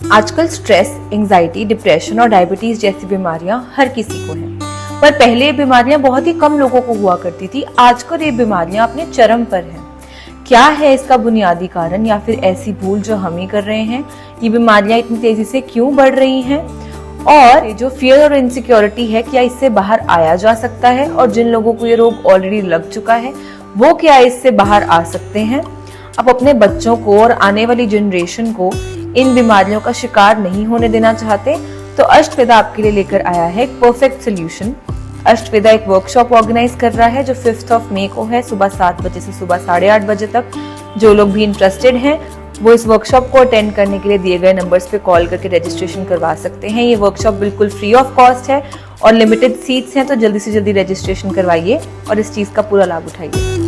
आजकल stress, anxiety, depression और diabetes जैसी बीमारियां हर किसी को हैं, पर पहले ये बीमारियां बहुत ही कम लोगों को हुआ करती थी। आजकल ये बीमारियां अपने चरम पर हैं। क्या है इसका बुनियादी कारण या फिर ऐसी भूल जो हम ही कर रहे हैं? ये बीमारियां इतनी तेजी से क्यों बढ़ रही हैं? और जो फियर और इनसिक्योरिटी है, क्या इससे बाहर आया जा सकता है? और जिन लोगों को ये रोग ऑलरेडी लग चुका है वो क्या इससे बाहर आ सकते हैं? आप अपने बच्चों को और आने वाली जनरेशन को इन बीमारियों का शिकार नहीं होने देना चाहते तो अष्टवेदा आपके लिए लेकर आया है एक परफेक्ट सोल्यूशन। अष्टवेदा एक वर्कशॉप ऑर्गेनाइज कर रहा है जो 5 मई को है, सुबह 7 बजे से सुबह 8:30 बजे तक। जो लोग भी इंटरेस्टेड हैं वो इस वर्कशॉप को अटेंड करने के लिए दिए गए नंबर्स पे कॉल करके रजिस्ट्रेशन करवा सकते हैं। ये वर्कशॉप बिल्कुल फ्री ऑफ कॉस्ट है और लिमिटेड सीट्स हैं, तो जल्दी से जल्दी रजिस्ट्रेशन करवाइए और इस चीज का पूरा लाभ उठाइए।